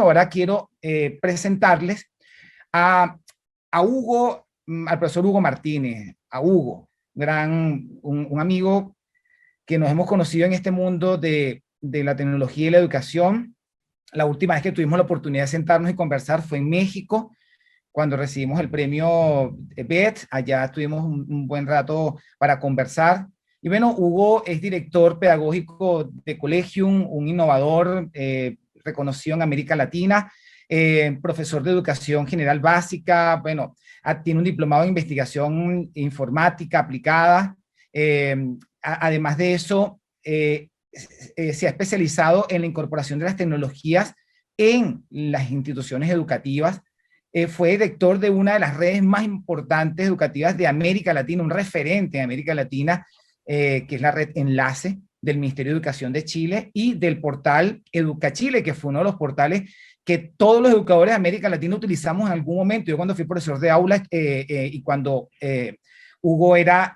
ahora quiero presentarles a, a Hugo, al profesor Hugo Martínez, a Hugo, un amigo que nos hemos conocido en este mundo de la tecnología y la educación. La última vez que tuvimos la oportunidad de sentarnos y conversar fue en México, cuando recibimos el premio BET. Allá tuvimos un buen rato para conversar. Y bueno, Hugo es director pedagógico de Collegium, un innovador reconocido en América Latina, profesor de educación general básica. Bueno, tiene un diplomado en investigación informática aplicada. Eh, Además de eso, se ha especializado en la incorporación de las tecnologías en las instituciones educativas. Fue director de una de las redes más importantes educativas de América Latina, un referente en América Latina, que es la red Enlace del Ministerio de Educación de Chile, y del portal EducaChile, que fue uno de los portales que todos los educadores de América Latina utilizamos en algún momento. Yo cuando fui profesor de aula y cuando Hugo era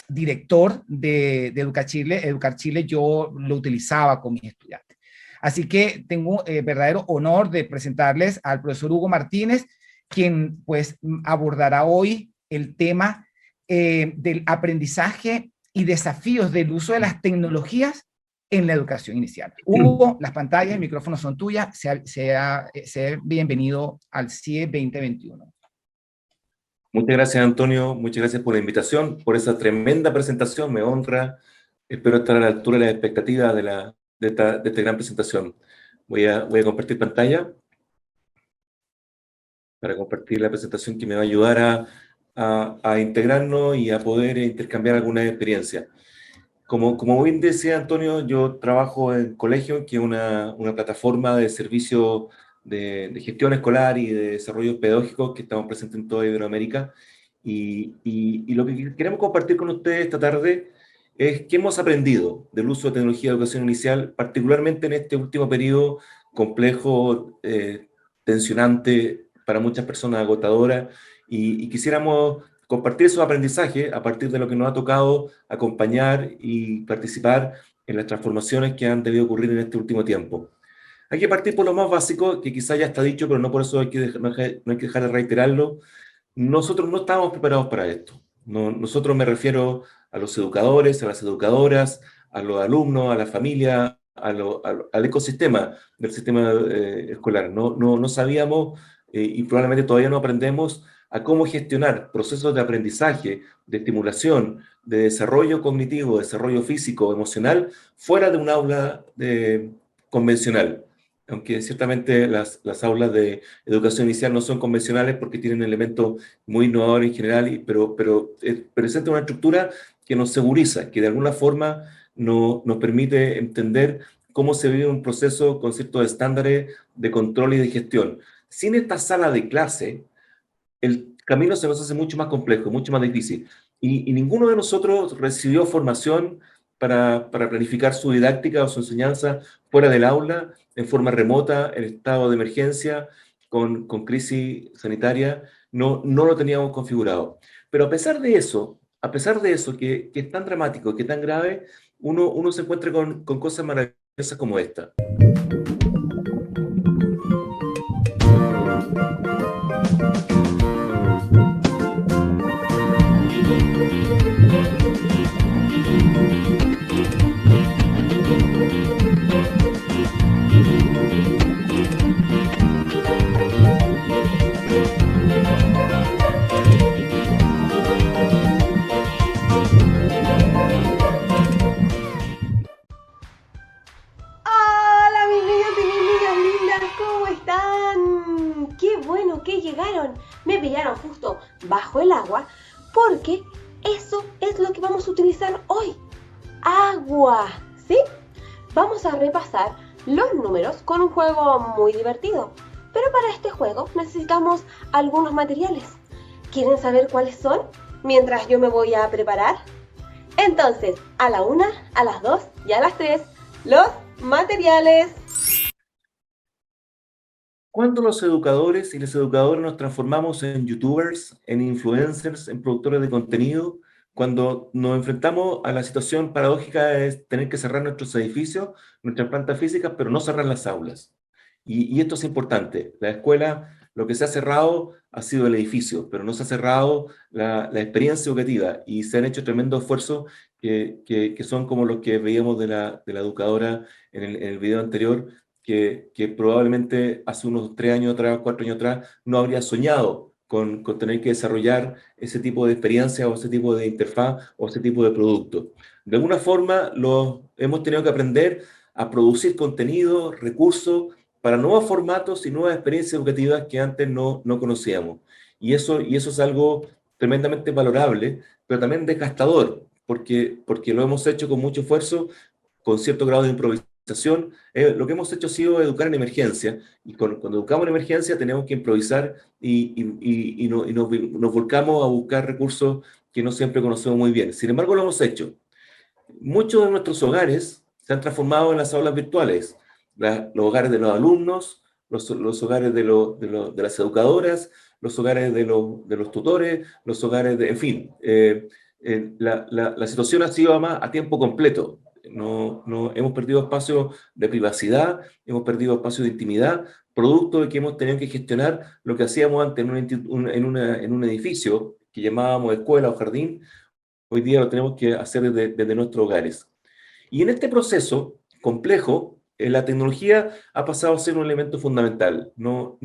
director de EducaChile, yo lo utilizaba con mis estudiantes. Así que tengo verdadero honor de presentarles al profesor Hugo Martínez, quien pues abordará hoy el tema del aprendizaje y desafíos del uso de las tecnologías en la educación inicial. Hugo, las pantallas y el micrófono son tuyas. Sea bienvenido al CIE 2021. Muchas gracias, Antonio. Muchas gracias por la invitación, por esa tremenda presentación. Me honra. Espero estar a la altura de las expectativas de esta gran presentación. Voy a compartir pantalla para compartir la presentación que me va a ayudar a integrarnos y a poder intercambiar algunas experiencias. Como bien decía Antonio, yo trabajo en Collegium, que es una plataforma de servicio de gestión escolar y de desarrollo pedagógico que estamos presentes en toda Iberoamérica. Y lo que queremos compartir con ustedes esta tarde es qué hemos aprendido del uso de tecnología de educación inicial, particularmente en este último periodo complejo, tensionante, para muchas personas agotadora, y quisiéramos compartir esos aprendizajes a partir de lo que nos ha tocado acompañar y participar en las transformaciones que han debido ocurrir en este último tiempo. Hay que partir por lo más básico, que quizá ya está dicho, pero no por eso no hay que dejar de reiterarlo. Nosotros no estábamos preparados para esto. Nosotros, me refiero a los educadores, a las educadoras, a los alumnos, a la familia, al ecosistema del sistema escolar. No sabíamos y probablemente todavía no aprendemos a cómo gestionar procesos de aprendizaje, de estimulación, de desarrollo cognitivo, desarrollo físico, emocional, fuera de un aula convencional. Aunque ciertamente las aulas de educación inicial no son convencionales porque tienen elementos muy innovadores en general, pero presenta una estructura que nos seguriza, que de alguna forma nos permite entender cómo se vive un proceso con ciertos estándares de control y de gestión. Sin esta sala de clase, el camino se nos hace mucho más complejo, mucho más difícil. Y ninguno de nosotros recibió formación para planificar su didáctica o su enseñanza fuera del aula, en forma remota, en estado de emergencia, con crisis sanitaria. No lo teníamos configurado. Pero a pesar de eso que es tan dramático, que es tan grave, uno se encuentra con cosas maravillosas como esta. Que llegaron, me pillaron justo bajo el agua, porque eso es lo que vamos a utilizar hoy: agua, ¿sí? Vamos a repasar los números con un juego muy divertido, pero para este juego necesitamos algunos materiales. ¿Quieren saber cuáles son? Mientras yo me voy a preparar. Entonces, a la 1, a las 2 y a las 3, los materiales. Cuando los educadores y las educadoras nos transformamos en youtubers, en influencers, en productores de contenido, cuando nos enfrentamos a la situación paradójica de tener que cerrar nuestros edificios, nuestras plantas físicas, pero no cerrar las aulas. Y esto es importante. La escuela, lo que se ha cerrado ha sido el edificio, pero no se ha cerrado la experiencia educativa, y se han hecho tremendos esfuerzos que son como los que veíamos de la educadora en el video anterior, que probablemente hace unos 3 años atrás, 4 años atrás, no habría soñado con tener que desarrollar ese tipo de experiencia o ese tipo de interfaz o ese tipo de producto. De alguna forma, hemos tenido que aprender a producir contenido, recursos, para nuevos formatos y nuevas experiencias educativas que antes no conocíamos. Y eso es algo tremendamente valorable, pero también desgastador, porque lo hemos hecho con mucho esfuerzo, con cierto grado de improvisación. Lo que hemos hecho ha sido educar en emergencia, y cuando educamos en emergencia tenemos que improvisar y nos volcamos a buscar recursos que no siempre conocemos muy bien. Sin embargo, lo hemos hecho. Muchos de nuestros hogares se han transformado en las aulas virtuales. Los hogares de los alumnos, los hogares de las educadoras, los hogares de los tutores, los hogares de... En fin, la situación ha sido más a tiempo completo. Hemos perdido espacio de privacidad, hemos perdido espacio de intimidad, producto de que hemos tenido que gestionar lo que hacíamos antes en un edificio que llamábamos escuela o jardín. Hoy día lo tenemos que hacer desde nuestros hogares. Y en este proceso complejo, la tecnología ha pasado a ser un elemento fundamental. No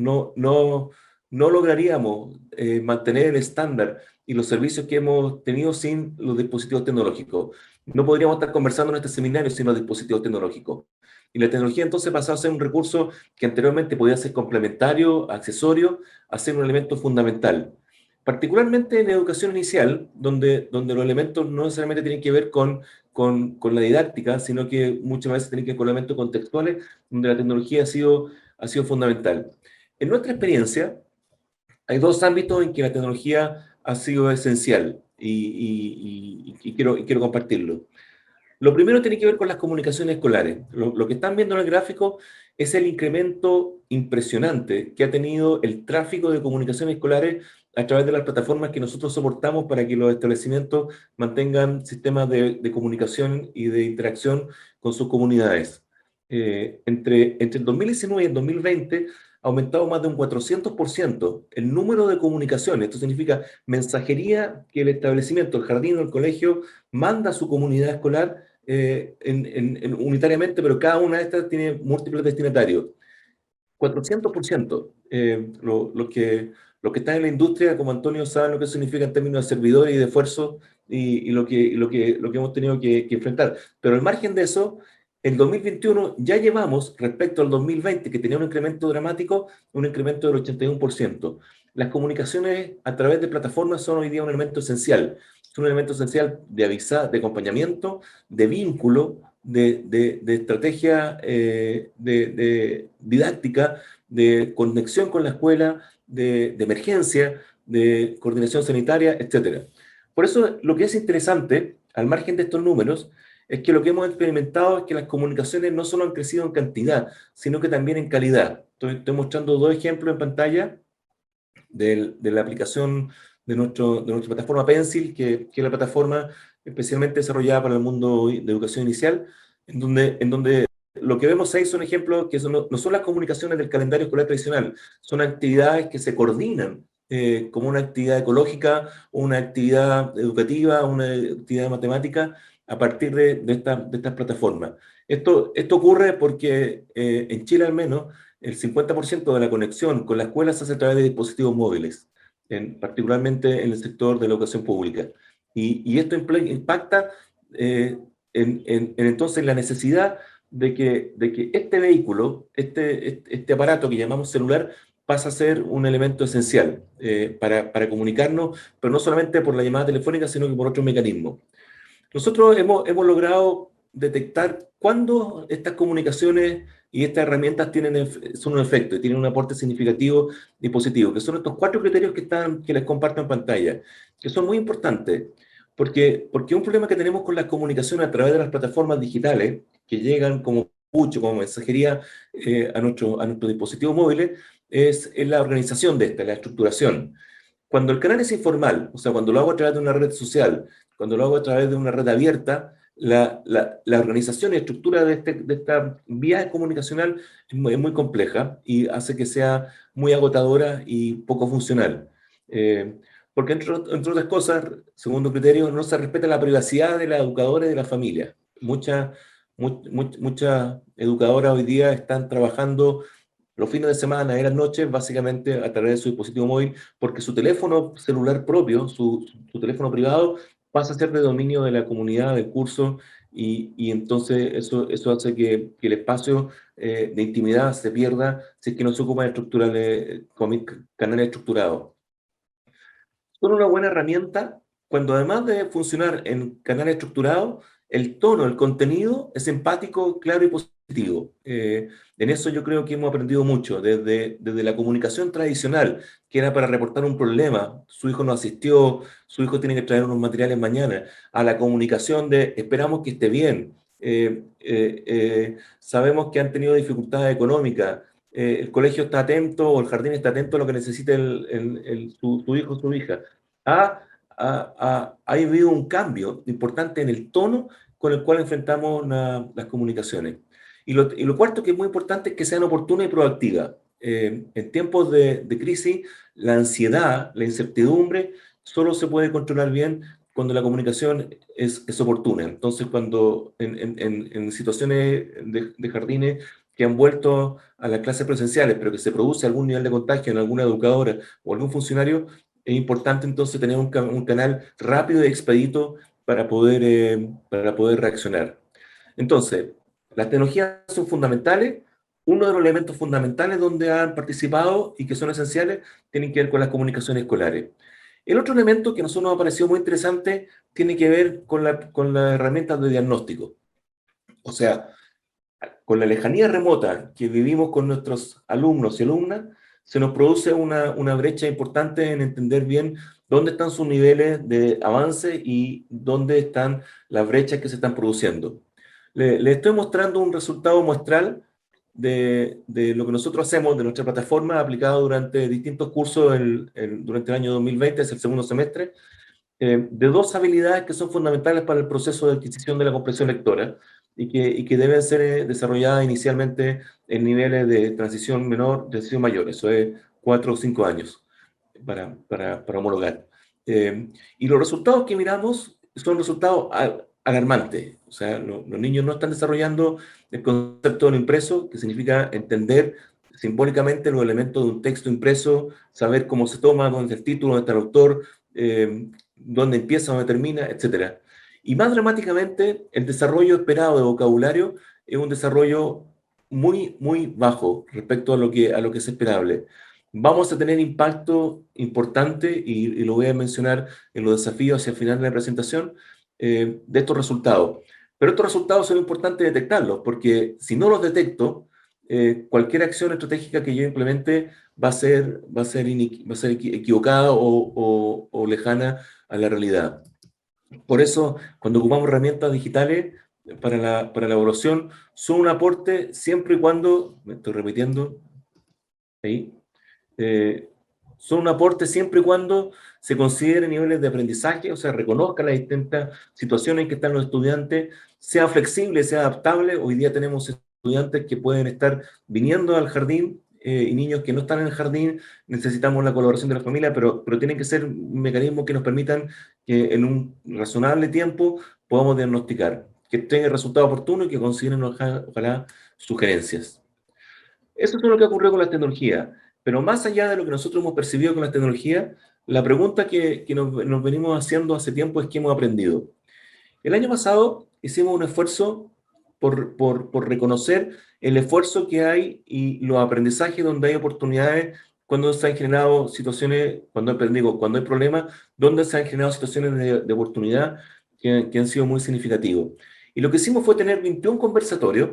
lograríamos mantener el estándar y los servicios que hemos tenido sin los dispositivos tecnológicos. No podríamos estar conversando en este seminario sin los dispositivos tecnológicos. Y la tecnología entonces pasó a ser un recurso que anteriormente podía ser complementario, accesorio, a ser un elemento fundamental. Particularmente en educación inicial, donde los elementos no necesariamente tienen que ver con la didáctica, sino que muchas veces tienen que ver con elementos contextuales, donde la tecnología ha sido fundamental. En nuestra experiencia, hay 2 ámbitos en que la tecnología ha sido esencial, y quiero compartirlo. Lo primero tiene que ver con las comunicaciones escolares. Lo que están viendo en el gráfico es el incremento impresionante que ha tenido el tráfico de comunicaciones escolares a través de las plataformas que nosotros soportamos para que los establecimientos mantengan sistemas de comunicación y de interacción con sus comunidades. Entre el 2019 y el 2020 ha aumentado más de un 400% el número de comunicaciones. Esto significa mensajería que el establecimiento, el jardín o el colegio manda a su comunidad escolar unitariamente, pero cada una de estas tiene múltiples destinatarios. 400%. Los que están en la industria, como Antonio, saben lo que significa en términos de servidores y de esfuerzo, y lo que hemos tenido que enfrentar. Pero al margen de eso, en 2021 ya llevamos, respecto al 2020, que tenía un incremento dramático, un incremento del 81%. Las comunicaciones a través de plataformas son hoy día un elemento esencial. Es un elemento esencial de avisar, de acompañamiento, de vínculo, de estrategia de didáctica, de conexión con la escuela, de emergencia, de coordinación sanitaria, etc. Por eso, lo que es interesante, al margen de estos números, es que lo que hemos experimentado es que las comunicaciones no solo han crecido en cantidad, sino que también en calidad. Estoy mostrando 2 ejemplos en pantalla de la aplicación de nuestra plataforma Pencil, que es la plataforma especialmente desarrollada para el mundo de educación inicial, en donde lo que vemos ahí son ejemplos que no son las comunicaciones del calendario escolar tradicional, son actividades que se coordinan como una actividad ecológica, una actividad educativa, una actividad matemática, a partir de estas plataformas. Esto ocurre porque en Chile al menos el 50% de la conexión con la escuela se hace a través de dispositivos móviles, particularmente en el sector de la educación pública. Y esto impacta entonces la necesidad de que este vehículo, este aparato que llamamos celular, pasa a ser un elemento esencial para comunicarnos, pero no solamente por la llamada telefónica, sino que por otros mecanismos. Nosotros hemos logrado detectar cuándo estas comunicaciones y estas herramientas son un efecto y tienen un aporte significativo y positivo, que son estos 4 criterios que les comparto en pantalla, que son muy importantes, porque un problema que tenemos con las comunicaciones a través de las plataformas digitales, que llegan como pucho, como mensajería a nuestros dispositivos móviles, es la organización de esta, la estructuración. Cuando el canal es informal, o sea, cuando lo hago a través de una red social, cuando lo hago a través de una red abierta, la organización y estructura de esta vía comunicacional es muy compleja y hace que sea muy agotadora y poco funcional. Porque entre otras cosas, segundo criterio, no se respeta la privacidad de la educadora y de la familia. Muchas educadoras hoy día están trabajando los fines de semana y las noches básicamente a través de su dispositivo móvil, porque su teléfono celular propio, su teléfono privado, pasa a ser de dominio de la comunidad, del curso, y entonces eso hace que el espacio de intimidad se pierda si es que no se ocupan canales estructurados. Son una buena herramienta cuando además de funcionar en canales estructurados, el tono, el contenido es empático, claro y positivo. En eso yo creo que hemos aprendido mucho, desde la comunicación tradicional, que era para reportar un problema, su hijo no asistió, su hijo tiene que traer unos materiales mañana, a la comunicación de esperamos que esté bien, sabemos que han tenido dificultades económicas, el colegio está atento o el jardín está atento a lo que necesite tu hijo o tu hija. Ha habido un cambio importante en el tono con el cual enfrentamos las comunicaciones. Y lo cuarto que es muy importante es que sean oportunas y proactivas. En tiempos de crisis, la ansiedad, la incertidumbre, solo se puede controlar bien cuando la comunicación es oportuna. Entonces, cuando en situaciones de jardines que han vuelto a las clases presenciales, pero que se produce algún nivel de contagio en alguna educadora o algún funcionario, es importante entonces tener un canal rápido y expedito para poder reaccionar. Entonces, las tecnologías son fundamentales. Uno de los elementos fundamentales donde han participado y que son esenciales tienen que ver con las comunicaciones escolares. El otro elemento que a nosotros nos ha parecido muy interesante tiene que ver con las herramientas de diagnóstico. O sea, con la lejanía remota que vivimos con nuestros alumnos y alumnas, se nos produce una brecha importante en entender bien dónde están sus niveles de avance y dónde están las brechas que se están produciendo. Le estoy mostrando un resultado muestral de lo que nosotros hacemos, de nuestra plataforma aplicada durante distintos cursos durante el año 2020, es el segundo semestre, de dos habilidades que son fundamentales para el proceso de adquisición de la comprensión lectora y que deben ser desarrolladas inicialmente en niveles de transición menor, de transición mayor, eso es 4 o 5 años para homologar. Y los resultados que miramos son resultados alarmantes. O sea, los niños no están desarrollando el concepto de lo impreso, que significa entender simbólicamente los elementos de un texto impreso, saber cómo se toma, dónde está el título, dónde está el autor, dónde empieza, dónde termina, etc. Y más dramáticamente, el desarrollo esperado de vocabulario es un desarrollo muy, muy bajo respecto a lo que es esperable. Vamos a tener impacto importante, y lo voy a mencionar en los desafíos hacia el final de la presentación, de estos resultados. Pero estos resultados son importantes detectarlos, porque si no los detecto, cualquier acción estratégica que yo implemente va a ser equivocada o lejana a la realidad. Por eso, cuando ocupamos herramientas digitales para la evaluación, son un aporte siempre y cuando, me estoy repitiendo, ahí, son un aporte siempre y cuando se consideren niveles de aprendizaje, o sea, reconozca las distintas situaciones en que están los estudiantes, sea flexible, sea adaptable. Hoy día tenemos estudiantes que pueden estar viniendo al jardín y niños que no están en el jardín. Necesitamos la colaboración de la familia, pero tienen que ser mecanismos que nos permitan que en un razonable tiempo podamos diagnosticar, que tenga el resultado oportuno y que consideren ojalá sugerencias. Eso es lo que ocurrió con la tecnología. Pero más allá de lo que nosotros hemos percibido con la tecnología, la pregunta que nos venimos haciendo hace tiempo es qué hemos aprendido. El año pasado hicimos un esfuerzo por reconocer el esfuerzo que hay y los aprendizajes donde hay oportunidades, cuando se han generado situaciones, cuando hay problemas, donde se han generado situaciones de oportunidad que han sido muy significativos. Y lo que hicimos fue tener 21 conversatorios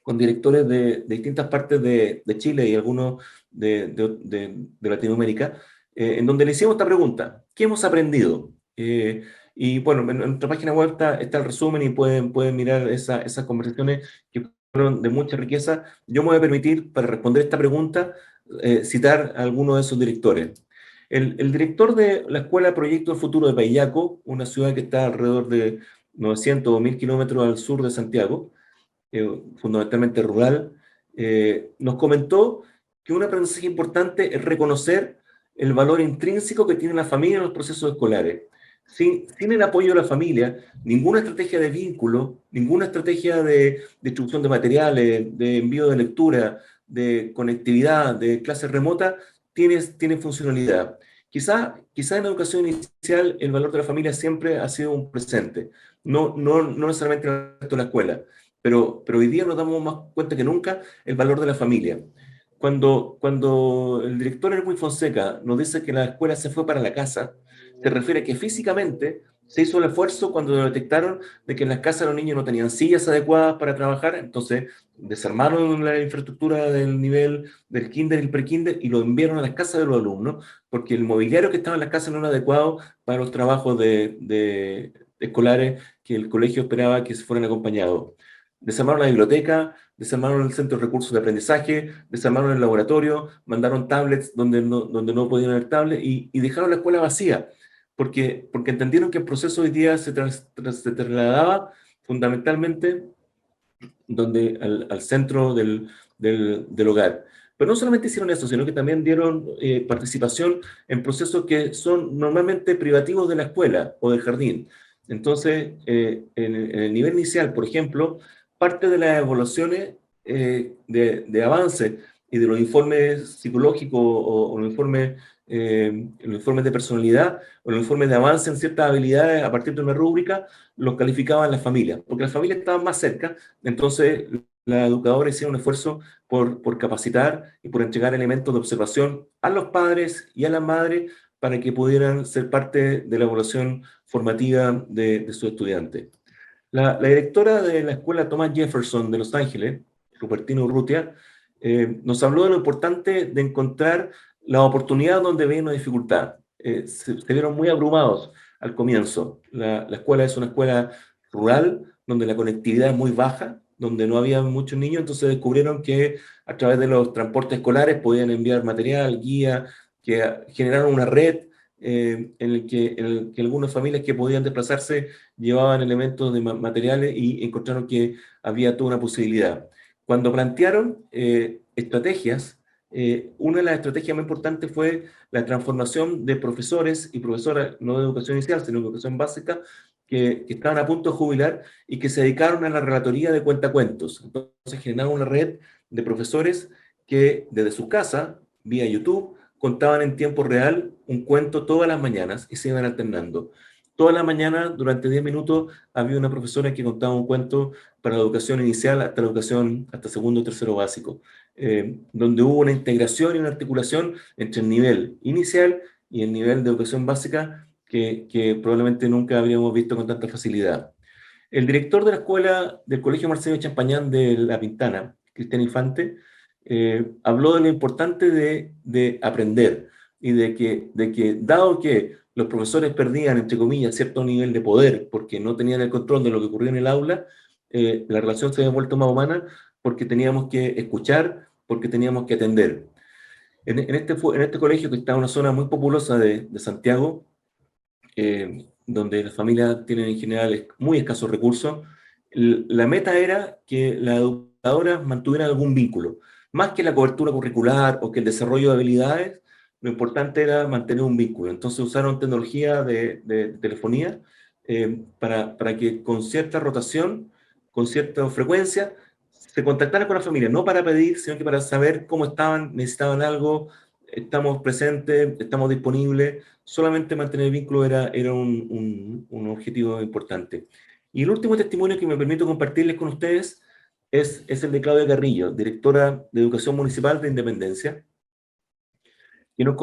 con directores de distintas partes de Chile y algunos de Latinoamérica, en donde le hicimos esta pregunta: ¿qué hemos aprendido? Y bueno, en nuestra página web está el resumen y pueden mirar esas conversaciones que fueron de mucha riqueza. Yo me voy a permitir, para responder esta pregunta, citar a algunos de esos directores. El director de la Escuela Proyecto del Futuro de Paillaco, una ciudad que está alrededor de 900 o 1000 kilómetros al sur de Santiago, fundamentalmente rural, nos comentó que un aprendizaje importante es reconocer el valor intrínseco que tiene la familia en los procesos escolares. Sin el apoyo de la familia, ninguna estrategia de vínculo, ninguna estrategia de distribución de materiales, de envío de lectura, de conectividad, de clases remotas, tiene funcionalidad. Quizá en la educación inicial el valor de la familia siempre ha sido un presente, no necesariamente en el resto de la escuela, pero hoy día nos damos más cuenta que nunca el valor de la familia. Cuando el director Erwin Fonseca nos dice que la escuela se fue para la casa, se refiere a que físicamente se hizo el esfuerzo cuando detectaron de que en las casas los niños no tenían sillas adecuadas para trabajar, entonces desarmaron la infraestructura del nivel del kinder y el prekinder y lo enviaron a las casas de los alumnos, porque el mobiliario que estaba en las casas no era adecuado para los trabajos de escolares que el colegio esperaba que se fueran acompañados. Desarmaron la biblioteca, desarmaron el centro de recursos de aprendizaje, desarmaron el laboratorio, mandaron tablets donde no podían haber tablets y dejaron la escuela vacía, porque entendieron que el proceso hoy día se trasladaba fundamentalmente al centro del hogar. Pero no solamente hicieron eso, sino que también dieron participación en procesos que son normalmente privativos de la escuela o del jardín. Entonces, en el nivel inicial, por ejemplo, parte de las evaluaciones de avance y de los informes psicológicos o los informes de personalidad o los informes de avance en ciertas habilidades a partir de una rúbrica, los calificaban las familias, porque las familias estaban más cerca, entonces la educadora hicieron un esfuerzo por capacitar y por entregar elementos de observación a los padres y a las madres para que pudieran ser parte de la evaluación formativa de sus estudiantes. La directora de la escuela Thomas Jefferson de Los Ángeles, Rupertino Urrutia, nos habló de lo importante de encontrar la oportunidad donde veía una dificultad. Se vieron muy abrumados al comienzo. La escuela es una escuela rural, donde la conectividad es muy baja, donde no había muchos niños, entonces descubrieron que a través de los transportes escolares podían enviar material, guía, que generaron una red en el que algunas familias que podían desplazarse llevaban elementos de materiales y encontraron que había toda una posibilidad. Cuando plantearon estrategias, una de las estrategias más importantes fue la transformación de profesores y profesoras, no de educación inicial, sino de educación básica, que estaban a punto de jubilar y que se dedicaron a la relatoría de cuentacuentos. Entonces generaron una red de profesores que desde su casa, vía YouTube, contaban en tiempo real un cuento todas las mañanas y se iban alternando. Toda la mañana, durante 10 minutos, había una profesora que contaba un cuento para la educación inicial hasta segundo o tercero básico, donde hubo una integración y una articulación entre el nivel inicial y el nivel de educación básica que probablemente nunca habríamos visto con tanta facilidad. El director de la escuela del Colegio Marcelino Champañán de La Pintana, Cristian Infante, habló de lo importante de aprender y de que dado que los profesores perdían, entre comillas, cierto nivel de poder porque no tenían el control de lo que ocurría en el aula, la relación se había vuelto más humana porque teníamos que escuchar, porque teníamos que atender. En este colegio, que está en una zona muy populosa de Santiago, donde las familias tienen en general muy escasos recursos, la meta era que las educadoras mantuvieran algún vínculo. Más que la cobertura curricular o que el desarrollo de habilidades, lo importante era mantener un vínculo. Entonces usaron tecnología de telefonía para que con cierta rotación, con cierta frecuencia, se contactaran con la familia, no para pedir, sino que para saber cómo estaban, necesitaban algo, estamos presentes, estamos disponibles. Solamente mantener el vínculo era un objetivo importante. Y el último testimonio que me permito compartirles con ustedes es el de Claudia Carrillo, directora de Educación Municipal de Independencia, que nos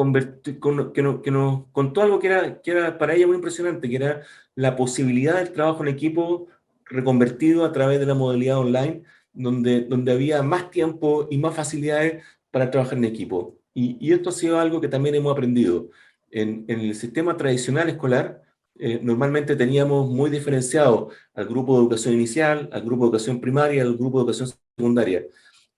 contó algo que era para ella muy impresionante, que era la posibilidad del trabajo en equipo reconvertido a través de la modalidad online, donde había más tiempo y más facilidades para trabajar en equipo. Y esto ha sido algo que también hemos aprendido. En el sistema tradicional escolar, normalmente teníamos muy diferenciado al grupo de educación inicial, al grupo de educación primaria, al grupo de educación secundaria.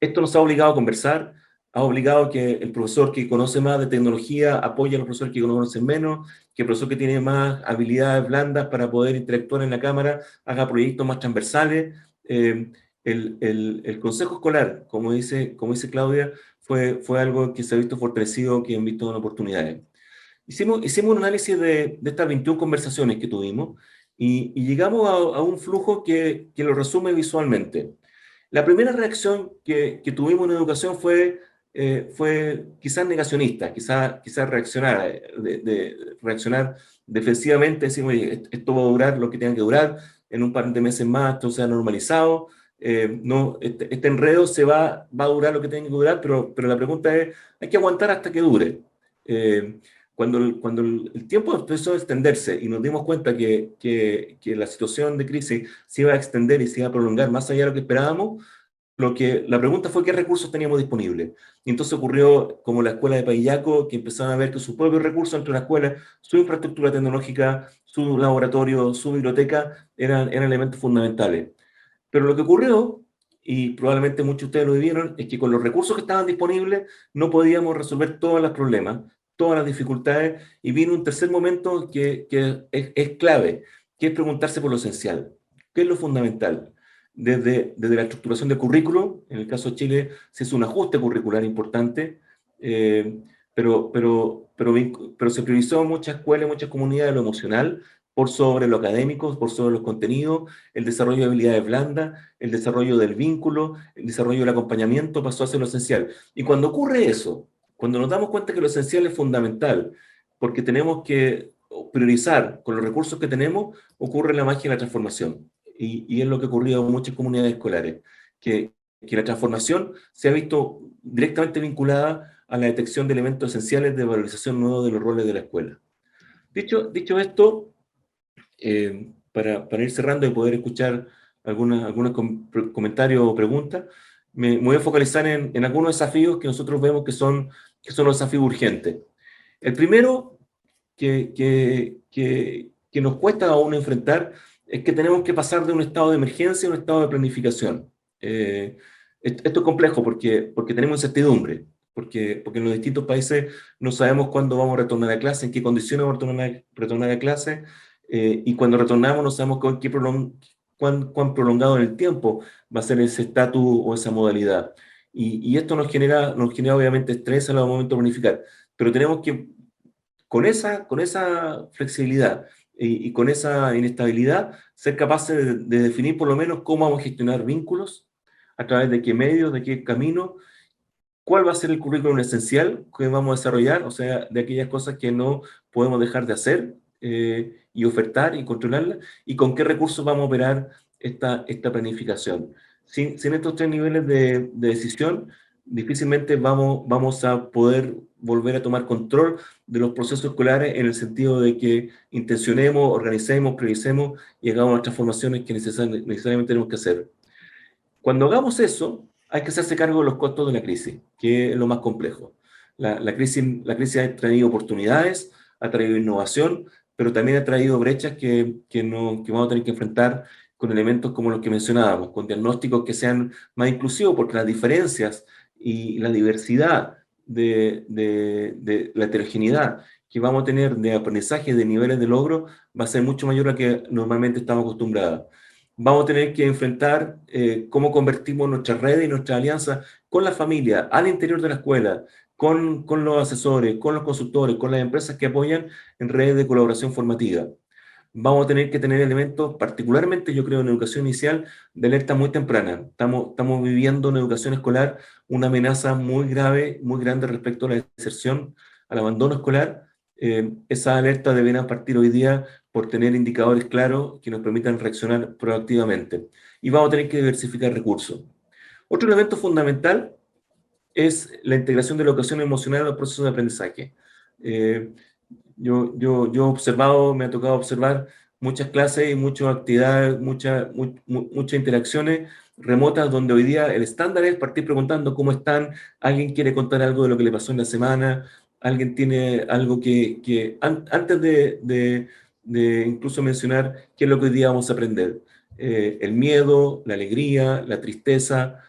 Esto nos ha obligado a conversar, ha obligado que el profesor que conoce más de tecnología apoye a los profesores que conocen menos, que el profesor que tiene más habilidades blandas para poder interactuar en la cámara haga proyectos más transversales. El consejo escolar, como dice Claudia, fue algo que se ha visto fortalecido, que han visto en oportunidades. Hicimos un análisis de estas 21 conversaciones que tuvimos y llegamos a un flujo que lo resume visualmente. La primera reacción que tuvimos en educación fue quizás negacionista, quizás reaccionar defensivamente, decir, oye, esto va a durar lo que tenga que durar, en un par de meses más esto se ha normalizado, no, este enredo va a durar lo que tenga que durar, pero la pregunta es, hay que aguantar hasta que dure. Cuando el tiempo empezó a extenderse y nos dimos cuenta que la situación de crisis se iba a extender y se iba a prolongar más allá de lo que esperábamos, la pregunta fue qué recursos teníamos disponibles. Y entonces ocurrió como la escuela de Payaco, que empezaron a ver que sus propios recursos entre la escuela, su infraestructura tecnológica, su laboratorio, su biblioteca, eran elementos fundamentales. Pero lo que ocurrió, y probablemente muchos de ustedes lo vivieron, es que con los recursos que estaban disponibles no podíamos resolver todos los problemas, todas las dificultades, y vino un tercer momento que es clave, que es preguntarse por lo esencial. ¿Qué es lo fundamental? Desde la estructuración del currículo, en el caso de Chile se hizo un ajuste curricular importante, pero se priorizó en muchas escuelas, en muchas comunidades lo emocional, por sobre lo académico, por sobre los contenidos, el desarrollo de habilidades blandas, el desarrollo del vínculo, el desarrollo del acompañamiento pasó a ser lo esencial. Y cuando ocurre eso, cuando nos damos cuenta que lo esencial es fundamental, porque tenemos que priorizar con los recursos que tenemos, ocurre la magia de la transformación. Y es lo que ha ocurrido en muchas comunidades escolares, que la transformación se ha visto directamente vinculada a la detección de elementos esenciales de valorización nuevos de los roles de la escuela. Dicho esto, para ir cerrando y poder escuchar algunos comentarios o preguntas, me voy a focalizar en algunos desafíos que nosotros vemos que son los desafíos urgentes. El primero que nos cuesta aún enfrentar es que tenemos que pasar de un estado de emergencia a un estado de planificación. Esto es complejo porque tenemos incertidumbre, porque en los distintos países no sabemos cuándo vamos a retornar a clase, en qué condiciones vamos a retornar a clase, y cuando retornamos no sabemos cuán prolongado en el tiempo va a ser ese estatus o esa modalidad. Y esto nos genera obviamente estrés a los momentos de planificar, pero tenemos que, con esa flexibilidad y con esa inestabilidad, ser capaces de definir por lo menos cómo vamos a gestionar vínculos, a través de qué medios, de qué camino, cuál va a ser el currículum esencial que vamos a desarrollar, o sea, de aquellas cosas que no podemos dejar de hacer y ofertar y controlarlas, y con qué recursos vamos a operar esta planificación. Sin estos tres niveles de decisión, difícilmente vamos a poder volver a tomar control de los procesos escolares en el sentido de que intencionemos, organicemos, prioricemos y hagamos las transformaciones que necesariamente tenemos que hacer. Cuando hagamos eso, hay que hacerse cargo de los costos de la crisis, que es lo más complejo. La crisis ha traído oportunidades, ha traído innovación, pero también ha traído brechas que vamos a tener que enfrentar con elementos como los que mencionábamos, con diagnósticos que sean más inclusivos, porque las diferencias y la diversidad de la heterogeneidad que vamos a tener de aprendizaje, de niveles de logro, va a ser mucho mayor a la que normalmente estamos acostumbrados. Vamos a tener que enfrentar cómo convertimos nuestras redes y nuestras alianzas con la familia, al interior de la escuela, con los asesores, con los consultores, con las empresas que apoyan en redes de colaboración formativa. Vamos a tener que tener elementos, particularmente yo creo en educación inicial, de alerta muy temprana. Estamos viviendo en educación escolar una amenaza muy grave, muy grande respecto a la deserción, al abandono escolar. Esas alertas deberán partir hoy día por tener indicadores claros que nos permitan reaccionar proactivamente. Y vamos a tener que diversificar recursos. Otro elemento fundamental es la integración de la educación emocional en los procesos de aprendizaje. Yo he observado, me ha tocado observar muchas clases y muchas actividades, muchas interacciones remotas donde hoy día el estándar es partir preguntando cómo están, alguien quiere contar algo de lo que le pasó en la semana, alguien tiene algo que antes de incluso mencionar qué es lo que hoy día vamos a aprender. El miedo, la alegría, la tristeza,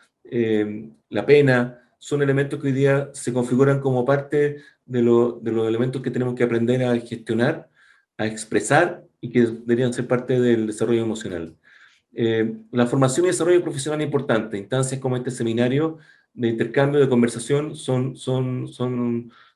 la pena, son elementos que hoy día se configuran como parte de los elementos que tenemos que aprender a gestionar, a expresar y que deberían ser parte del desarrollo emocional. La formación y desarrollo profesional es importante. Instancias como este seminario de intercambio, de conversación, son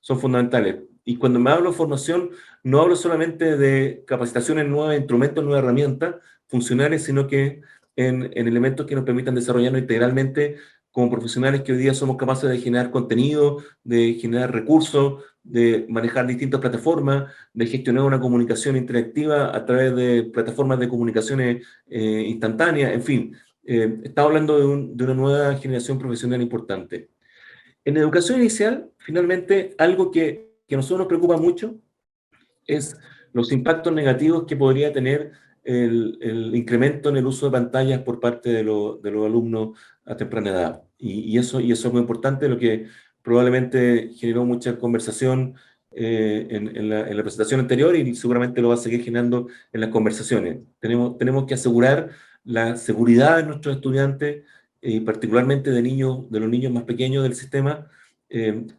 fundamentales. Y cuando me hablo de formación, no hablo solamente de capacitación en nuevos instrumentos, nuevas herramientas funcionales, sino que en elementos que nos permitan desarrollarnos integralmente como profesionales que hoy día somos capaces de generar contenido, de generar recursos, de manejar distintas plataformas, de gestionar una comunicación interactiva a través de plataformas de comunicaciones instantáneas, en fin. Estamos hablando de una nueva generación profesional importante. En educación inicial, finalmente, algo que a nosotros nos preocupa mucho es los impactos negativos que podría tener el incremento en el uso de pantallas por parte de los alumnos a temprana edad. Y eso es muy importante, lo que probablemente generó mucha conversación en la presentación anterior y seguramente lo va a seguir generando en las conversaciones. Tenemos que asegurar la seguridad de nuestros estudiantes, particularmente de los niños más pequeños del sistema,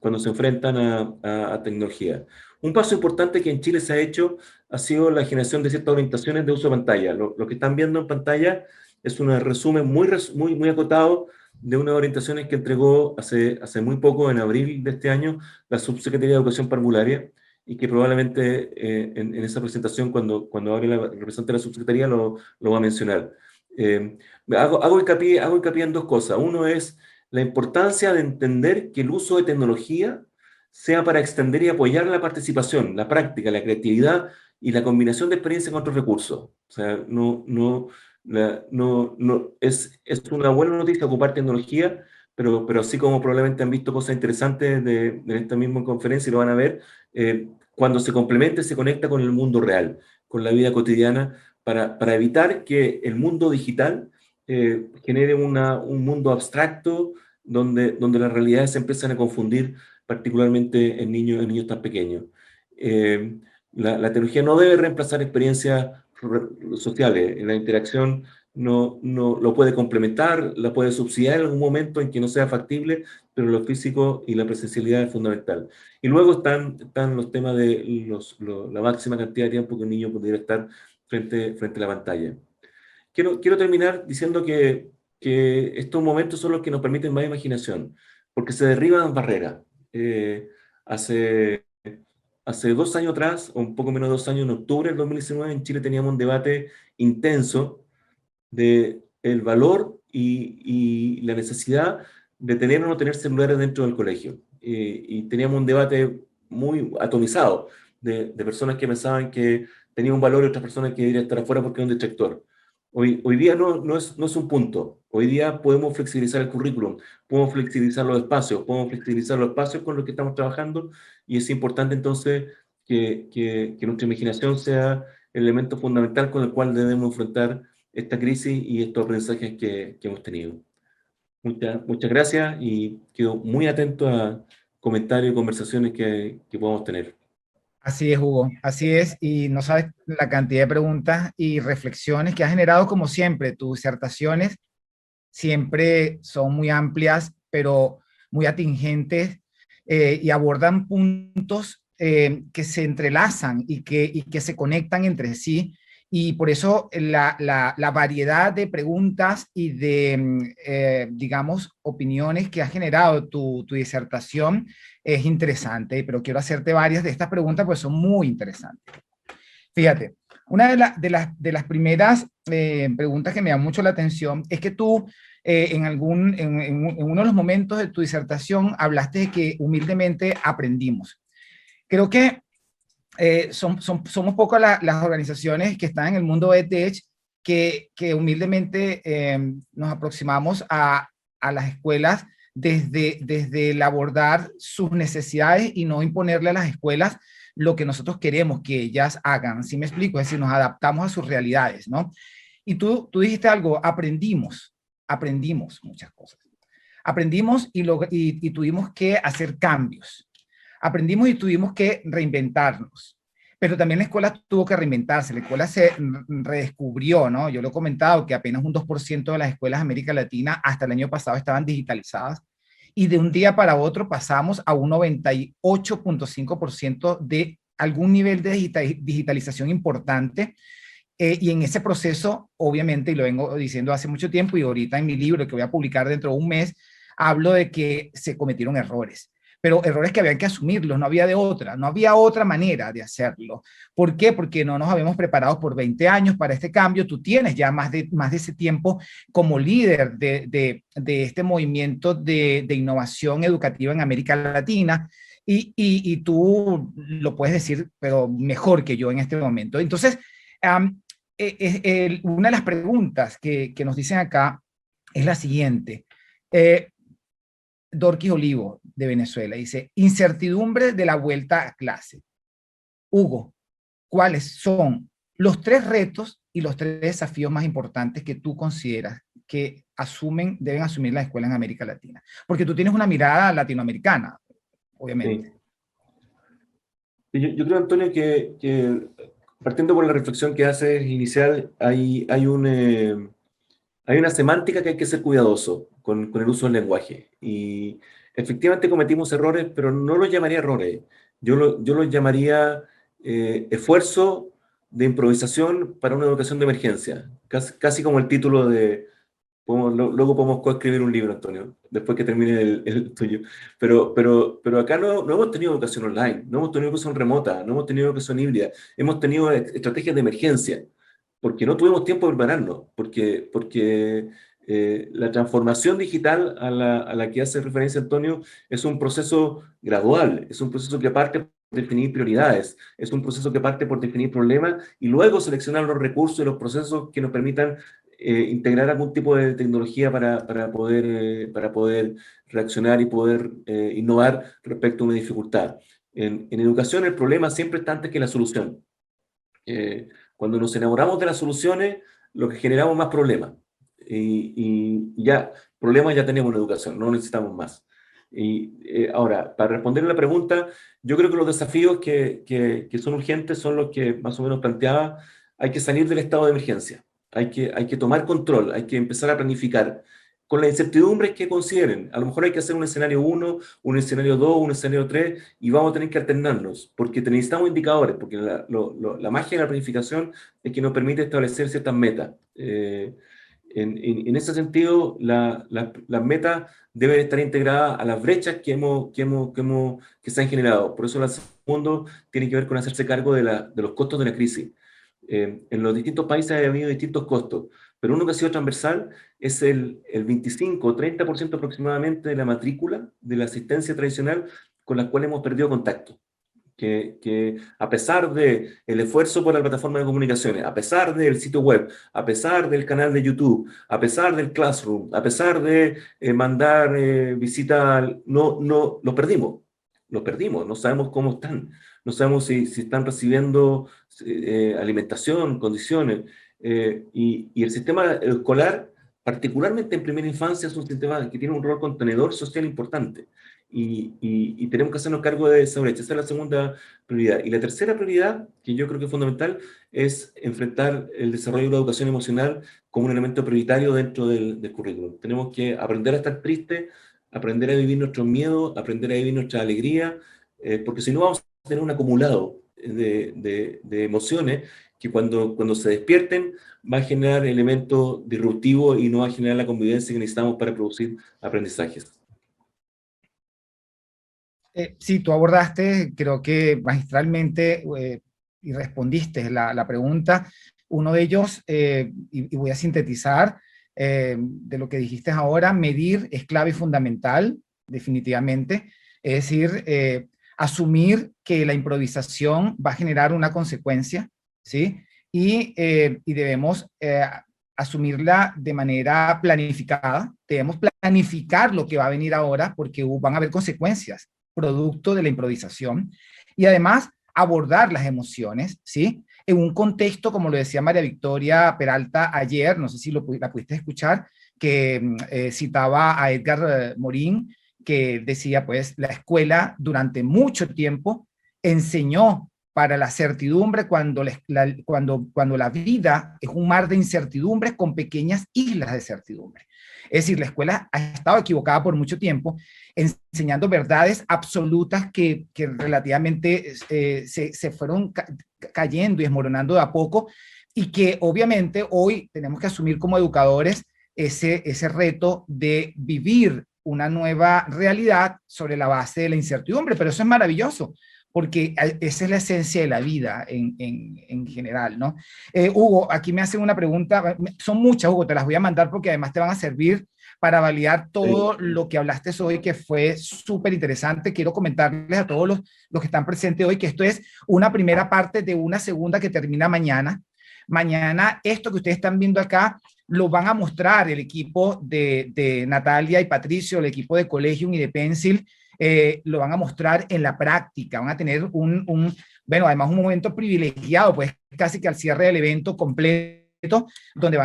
cuando se enfrentan a tecnología. Un paso importante que en Chile se ha hecho ha sido la generación de ciertas orientaciones de uso de pantalla. Lo que están viendo en pantalla es un resumen muy acotado de unas orientaciones que entregó hace muy poco, en abril de este año, la Subsecretaría de Educación Parvularia, y que probablemente en esa presentación, cuando hable la representante de la Subsecretaría, lo va a mencionar. Hago hincapié en dos cosas. Uno es la importancia de entender que el uso de tecnología sea para extender y apoyar la participación, la práctica, la creatividad y la combinación de experiencia con otros recursos. O sea, es una buena noticia ocupar tecnología, pero así como probablemente han visto cosas interesantes de esta misma conferencia y lo van a ver, cuando se complementa y se conecta con el mundo real, con la vida cotidiana, para evitar que el mundo digital genere un mundo abstracto donde las realidades se empiezan a confundir, particularmente en niños tan pequeños. La tecnología no debe reemplazar experiencias sociales. La interacción no lo puede complementar, la puede subsidiar en algún momento en que no sea factible, pero lo físico y la presencialidad es fundamental. Y luego están los temas de la máxima cantidad de tiempo que un niño pudiera estar frente a la pantalla. Quiero terminar diciendo que estos momentos son los que nos permiten más imaginación, porque se derriban barreras. Hace 2 años atrás, o un poco menos de 2 años, en octubre del 2019, en Chile teníamos un debate intenso de el valor y la necesidad de tener o no tener celulares dentro del colegio. Y teníamos un debate muy atomizado de personas que pensaban que tenía un valor y otras personas que deberían estar afuera porque es un distractor. Hoy día no es un punto. Hoy día podemos flexibilizar el currículum, podemos flexibilizar los espacios con los que estamos trabajando, y es importante entonces que nuestra imaginación sea el elemento fundamental con el cual debemos enfrentar esta crisis y estos aprendizajes que hemos tenido. Muchas gracias y quedo muy atento a comentarios y conversaciones que podamos tener. Así es, Hugo, así es, y no sabes la cantidad de preguntas y reflexiones que ha generado, como siempre. Tus disertaciones siempre son muy amplias, pero muy atingentes, y abordan puntos que se entrelazan y que se conectan entre sí. Y por eso la variedad de preguntas y de, digamos, opiniones que ha generado tu disertación es interesante, pero quiero hacerte varias de estas preguntas, pues son muy interesantes. Fíjate, una de las primeras preguntas que me da mucho la atención es que tú en uno de los momentos de tu disertación hablaste de que humildemente aprendimos. Creo que somos pocas las organizaciones que están en el mundo EdTech que humildemente nos aproximamos a las escuelas desde el abordar sus necesidades y no imponerle a las escuelas lo que nosotros queremos que ellas hagan. ¿Sí me explico? Es decir, nos adaptamos a sus realidades, ¿no? Y tú dijiste algo, aprendimos muchas cosas. Aprendimos y tuvimos que hacer cambios. Aprendimos y tuvimos que reinventarnos. Pero también la escuela tuvo que reinventarse, la escuela se redescubrió, ¿no? Yo lo he comentado que apenas un 2% de las escuelas de América Latina hasta el año pasado estaban digitalizadas, y de un día para otro pasamos a un 98.5% de algún nivel de digitalización importante. Y en ese proceso, obviamente, y lo vengo diciendo hace mucho tiempo, y ahorita en mi libro que voy a publicar dentro de un mes, hablo de que se cometieron errores, pero errores que habían que asumirlos, no había no había otra manera de hacerlo. ¿Por qué? Porque no nos habíamos preparado por 20 años para este cambio. Tú tienes ya más de ese tiempo como líder de este movimiento de innovación educativa en América Latina, y tú lo puedes decir, pero mejor que yo en este momento. Entonces, una de las preguntas que nos dicen acá es la siguiente. Dorquis Olivo, de Venezuela, dice: incertidumbre de la vuelta a clase. Hugo, ¿cuáles son los 3 retos y los 3 desafíos más importantes que tú consideras que deben asumir las escuelas en América Latina? Porque tú tienes una mirada latinoamericana, obviamente. Sí. Yo creo, Antonio, que partiendo por la reflexión que haces inicial, hay una semántica que hay que ser cuidadoso con el uso del lenguaje. Y efectivamente cometimos errores, pero no los llamaría errores. Yo los llamaría esfuerzo de improvisación para una educación de emergencia. Casi como el título de... luego podemos coescribir un libro, Antonio, después que termine el tuyo. Pero acá no hemos tenido educación online, no hemos tenido educación remota, no hemos tenido educación híbrida, hemos tenido estrategias de emergencia, porque no tuvimos tiempo de prepararnos, porque la transformación digital a la que hace referencia Antonio es un proceso gradual, es un proceso que parte por definir prioridades, es un proceso que parte por definir problemas y luego seleccionar los recursos y los procesos que nos permitan integrar algún tipo de tecnología para poder reaccionar y poder innovar respecto a una dificultad. En educación el problema siempre está antes que la solución. Cuando nos enamoramos de las soluciones, lo que generamos más problemas. Y ya, problemas ya tenemos en educación, no necesitamos más. Y ahora, para responder a la pregunta, yo creo que los desafíos que son urgentes son los que más o menos planteaba. Hay que salir del estado de emergencia, hay que tomar control, hay que empezar a planificar con las incertidumbres que consideren. A lo mejor hay que hacer un escenario 1, un escenario 2, un escenario 3, y vamos a tener que alternarnos, porque necesitamos indicadores, porque la magia de la planificación es que nos permite establecer ciertas metas. En ese sentido, las metas deben estar integradas a las brechas que se han generado. Por eso el segundo tiene que ver con hacerse cargo de los costos de la crisis. En los distintos países ha habido distintos costos, pero uno que ha sido transversal es el 25 o 30% aproximadamente de la matrícula de la asistencia tradicional con la cual hemos perdido contacto. Que a pesar del esfuerzo por la plataforma de comunicaciones, a pesar del sitio web, a pesar del canal de YouTube, a pesar del Classroom, a pesar de mandar visitas, no, los perdimos, no sabemos cómo están, no sabemos si están recibiendo alimentación, condiciones, y el sistema escolar, particularmente en primera infancia, es un sistema que tiene un rol contenedor social importante. Y tenemos que hacernos cargo de esa brecha. Esa es la segunda prioridad. Y la tercera prioridad, que yo creo que es fundamental, es enfrentar el desarrollo de la educación emocional como un elemento prioritario dentro del currículum. Tenemos que aprender a estar tristes, aprender a vivir nuestros miedos, aprender a vivir nuestra alegría, porque si no vamos a tener un acumulado de emociones que cuando se despierten va a generar elementos disruptivos y no va a generar la convivencia que necesitamos para producir aprendizajes. Sí, tú abordaste, creo que magistralmente, y respondiste la pregunta. Uno de ellos, y voy a sintetizar de lo que dijiste ahora: medir es clave y fundamental, definitivamente. Es decir, asumir que la improvisación va a generar una consecuencia, ¿sí? Y debemos asumirla de manera planificada. Debemos planificar lo que va a venir ahora, porque van a haber consecuencias producto de la improvisación, y además abordar las emociones, ¿sí? En un contexto, como lo decía María Victoria Peralta ayer, no sé si la pudiste escuchar, que citaba a Edgar Morin, que decía, pues, la escuela durante mucho tiempo enseñó para la certidumbre cuando la vida es un mar de incertidumbres con pequeñas islas de certidumbre. Es decir, la escuela ha estado equivocada por mucho tiempo, enseñando verdades absolutas que relativamente se fueron cayendo y desmoronando de a poco, y que obviamente hoy tenemos que asumir como educadores ese reto de vivir una nueva realidad sobre la base de la incertidumbre. Pero eso es maravilloso, porque esa es la esencia de la vida en general, ¿no? Hugo, aquí me hacen una pregunta, son muchas, Hugo, te las voy a mandar porque además te van a servir para validar todo lo que hablaste hoy, que fue súper interesante. Quiero comentarles a todos los que están presentes hoy que esto es una primera parte de una segunda que termina mañana. Mañana esto que ustedes están viendo acá lo van a mostrar el equipo de Natalia y Patricio, el equipo de Collegium y de Pencil. Lo van a mostrar en la práctica, van a tener bueno, además un momento privilegiado, pues casi que al cierre del evento completo, donde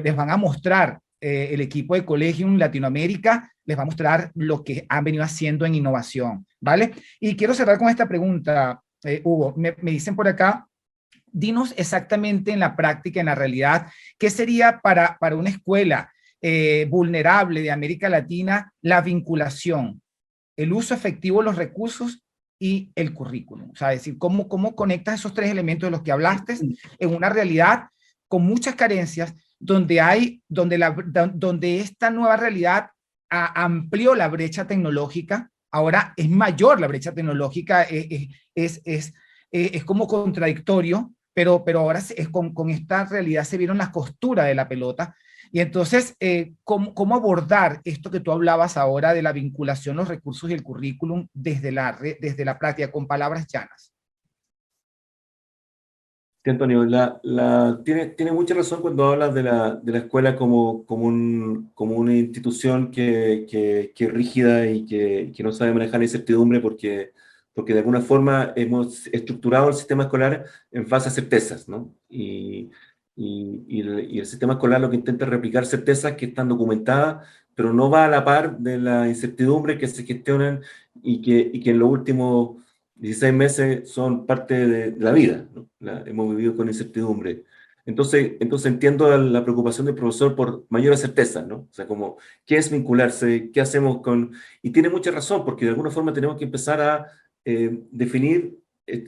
les van a mostrar el equipo de Collegium Latinoamérica, les va a mostrar lo que han venido haciendo en innovación, ¿vale? Y quiero cerrar con esta pregunta, Hugo, me dicen por acá, dinos exactamente en la práctica, en la realidad, ¿qué sería para una escuela vulnerable de América Latina la vinculación, el uso efectivo de los recursos y el currículum? O sea, es decir, ¿cómo conectas esos tres elementos de los que hablaste en una realidad con muchas carencias, donde esta nueva realidad amplió la brecha tecnológica? Ahora es mayor la brecha tecnológica, es como contradictorio, pero ahora con esta realidad se vieron las costuras de la pelota. Y entonces, ¿cómo abordar esto que tú hablabas ahora de la vinculación, los recursos y el currículum desde la práctica, con palabras llanas? Sí, Antonio, tiene mucha razón cuando hablas de la escuela como una institución que es rígida y que no sabe manejar la incertidumbre porque de alguna forma hemos estructurado el sistema escolar en base a certezas, ¿no? Y el sistema escolar lo que intenta es replicar certezas que están documentadas, pero no va a la par de la incertidumbre que se gestionan y que en los últimos 16 meses son parte de la vida, ¿no? Hemos vivido con incertidumbre. Entonces entiendo la preocupación del profesor por mayores certezas, ¿no? O sea, como, ¿qué es vincularse? ¿Qué hacemos con...? Y tiene mucha razón, porque de alguna forma tenemos que empezar a definir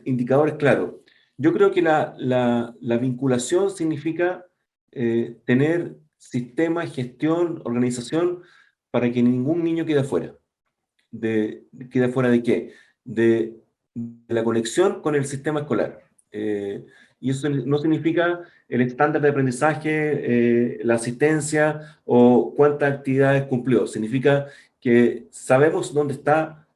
indicadores claros. Yo creo que la vinculación significa tener sistema, gestión, organización para que ningún niño quede afuera. ¿Quede afuera de qué? De la conexión con el sistema escolar. Y eso no significa el estándar de aprendizaje, la asistencia o cuántas actividades cumplió. Significa que sabemos dónde está,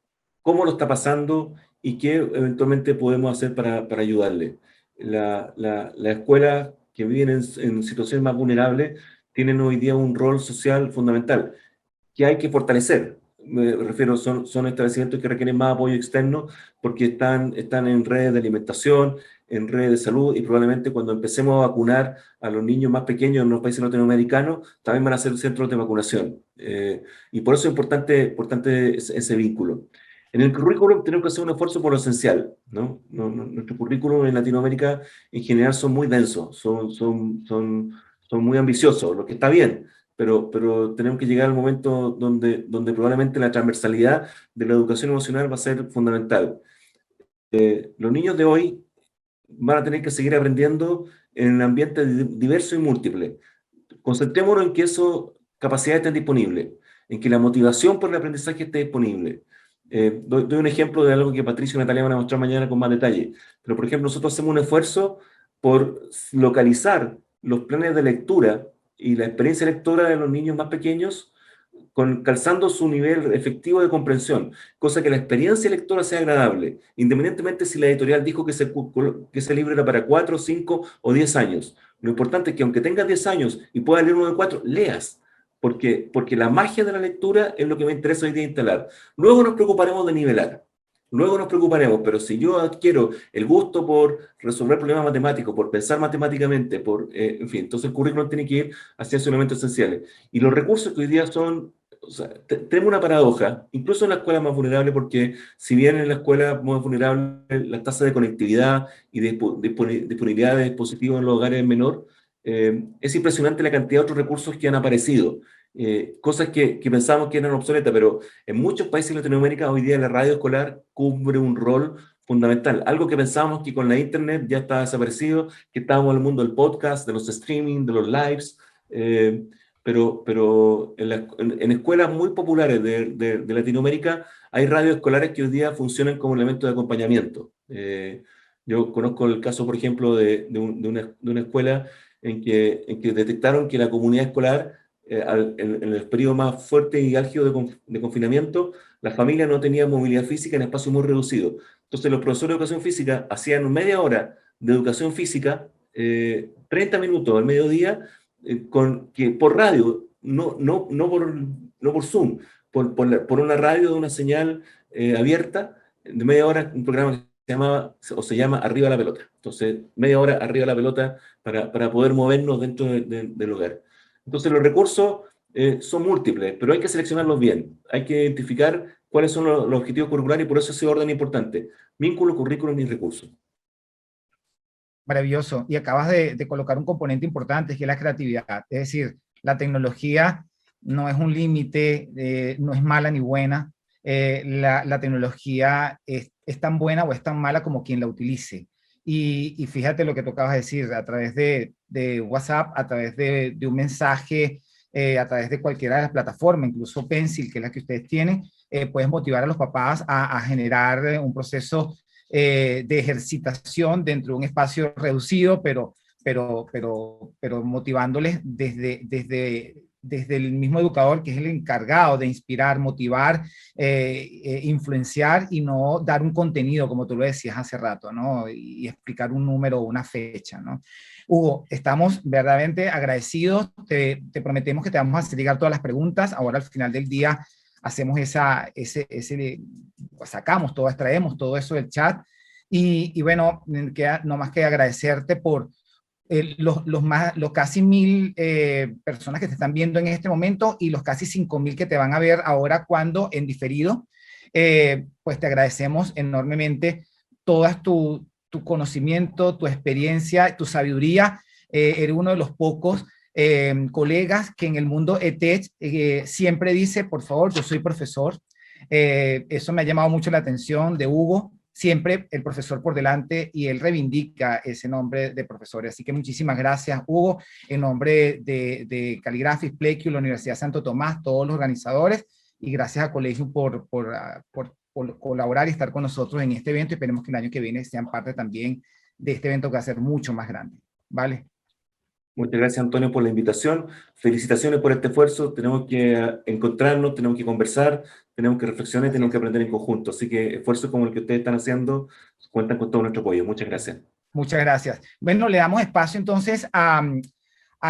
cómo lo está pasando y qué eventualmente podemos hacer para ayudarle. Las escuelas que viven en situaciones más vulnerables tienen hoy día un rol social fundamental que hay que fortalecer. Me refiero, son establecimientos que requieren más apoyo externo porque están en redes de alimentación, en redes de salud, y probablemente cuando empecemos a vacunar a los niños más pequeños en los países latinoamericanos, también van a ser centros de vacunación. Y por eso es importante ese vínculo. En el currículum tenemos que hacer un esfuerzo por lo esencial, ¿no? Nuestro currículum en Latinoamérica en general son muy densos, son muy ambiciosos, lo que está bien, pero tenemos que llegar al momento donde probablemente la transversalidad de la educación emocional va a ser fundamental. Los niños de hoy van a tener que seguir aprendiendo en un ambiente diverso y múltiple. Concentrémonos en que esas capacidades estén disponibles, en que la motivación por el aprendizaje esté disponible. Doy un ejemplo de algo que Patricio y Natalia van a mostrar mañana con más detalle. Pero, por ejemplo, nosotros hacemos un esfuerzo por localizar los planes de lectura y la experiencia lectora de los niños más pequeños, calzando su nivel efectivo de comprensión, cosa que la experiencia lectora sea agradable, independientemente si la editorial dijo que ese libro era para 4, 5 o 10 años. Lo importante es que aunque tengas 10 años y puedas leer uno de 4, leas, porque la magia de la lectura es lo que me interesa hoy día instalar. Luego nos preocuparemos de nivelar. Luego nos preocuparemos, pero si yo adquiero el gusto por resolver problemas matemáticos, por pensar matemáticamente, en fin, entonces el currículum tiene que ir hacia esos elementos esenciales. Y los recursos que hoy día son o sea, tenemos una paradoja, incluso en la escuela más vulnerable, porque si bien en la escuela más vulnerable la tasa de conectividad y de disponibilidad de dispositivos en los hogares es menor, es impresionante la cantidad de otros recursos que han aparecido, cosas que pensábamos que eran obsoletas, pero en muchos países de Latinoamérica hoy día la radio escolar cubre un rol fundamental, algo que pensábamos que con la internet ya estaba desaparecido, que estábamos en el mundo del podcast, de los streaming, de los lives, pero en escuelas muy populares de Latinoamérica hay radios escolares que hoy día funcionan como elemento de acompañamiento. Yo conozco el caso, por ejemplo, de una escuela en que detectaron que la comunidad escolar, en el periodo más fuerte y álgido de confinamiento, la familia no tenía movilidad física en espacios muy reducidos. Entonces los profesores de educación física hacían media hora de educación física, 30 minutos al mediodía, por radio, no por Zoom, por una radio de una señal abierta, de media hora, un programa que se llama Arriba la Pelota. Entonces, media hora arriba la pelota para poder movernos dentro del hogar. Entonces, los recursos son múltiples, pero hay que seleccionarlos bien. Hay que identificar cuáles son los objetivos curriculares y por eso ese orden es importante. Vínculo, currículum y recursos. Maravilloso. Y acabas de colocar un componente importante, que es la creatividad. Es decir, la tecnología no es un límite, no es mala ni buena. La tecnología es tan buena o es tan mala como quien la utilice. Y fíjate lo que tú acabas de decir, a través de WhatsApp, a través de un mensaje, a través de cualquiera de las plataformas, incluso Pencil, que es la que ustedes tienen, puedes motivar a los papás a generar un proceso de ejercitación dentro de un espacio reducido, pero motivándoles desde el mismo educador, que es el encargado de inspirar, motivar, influenciar y no dar un contenido, como tú lo decías hace rato, ¿no? Y explicar un número o una fecha, ¿no? Hugo, estamos verdaderamente agradecidos, te prometemos que te vamos a hacer llegar todas las preguntas. Ahora al final del día hacemos sacamos todo, extraemos todo eso del chat y bueno, queda no más que agradecerte por los casi 1000 personas que te están viendo en este momento y los casi 5000 que te van a ver ahora cuando en diferido. Pues te agradecemos enormemente todas tu conocimiento, tu experiencia, tu sabiduría. Eres uno de los pocos colegas que en el mundo EdTech siempre dice, por favor, yo soy profesor. Eso me ha llamado mucho la atención de Hugo, siempre el profesor por delante, y él reivindica ese nombre de profesor. Así que muchísimas gracias, Hugo, en nombre de Caligraphics, Playcube, la Universidad Santo Tomás, todos los organizadores, y gracias a Collegium por colaborar y estar con nosotros en este evento. Esperemos que el año que viene sean parte también de este evento que va a ser mucho más grande. ¿Vale? Muchas gracias, Antonio, por la invitación. Felicitaciones por este esfuerzo. Tenemos que encontrarnos, tenemos que conversar, tenemos que reflexionar y tenemos que aprender en conjunto. Así que esfuerzos como el que ustedes están haciendo cuentan con todo nuestro apoyo. Muchas gracias. Muchas gracias. Bueno, le damos espacio entonces a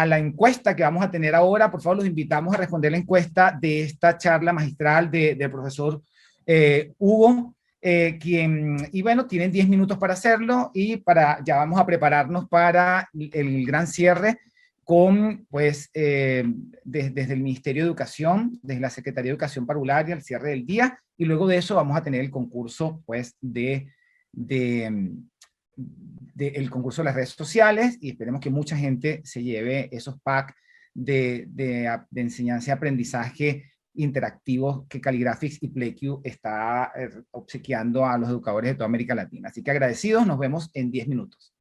la encuesta que vamos a tener ahora. Por favor, los invitamos a responder la encuesta de esta charla magistral del profesor Hugo. Y bueno, tienen 10 minutos para hacerlo y ya vamos a prepararnos para el gran cierre con, pues, desde el Ministerio de Educación, desde la Secretaría de Educación Parvularia, el cierre del día, y luego de eso vamos a tener el concurso, pues, el concurso de las redes sociales, y esperemos que mucha gente se lleve esos packs de enseñanza y aprendizaje interactivos que Caligraphics y Playcube está obsequiando a los educadores de toda América Latina. Así que agradecidos, nos vemos en 10 minutos.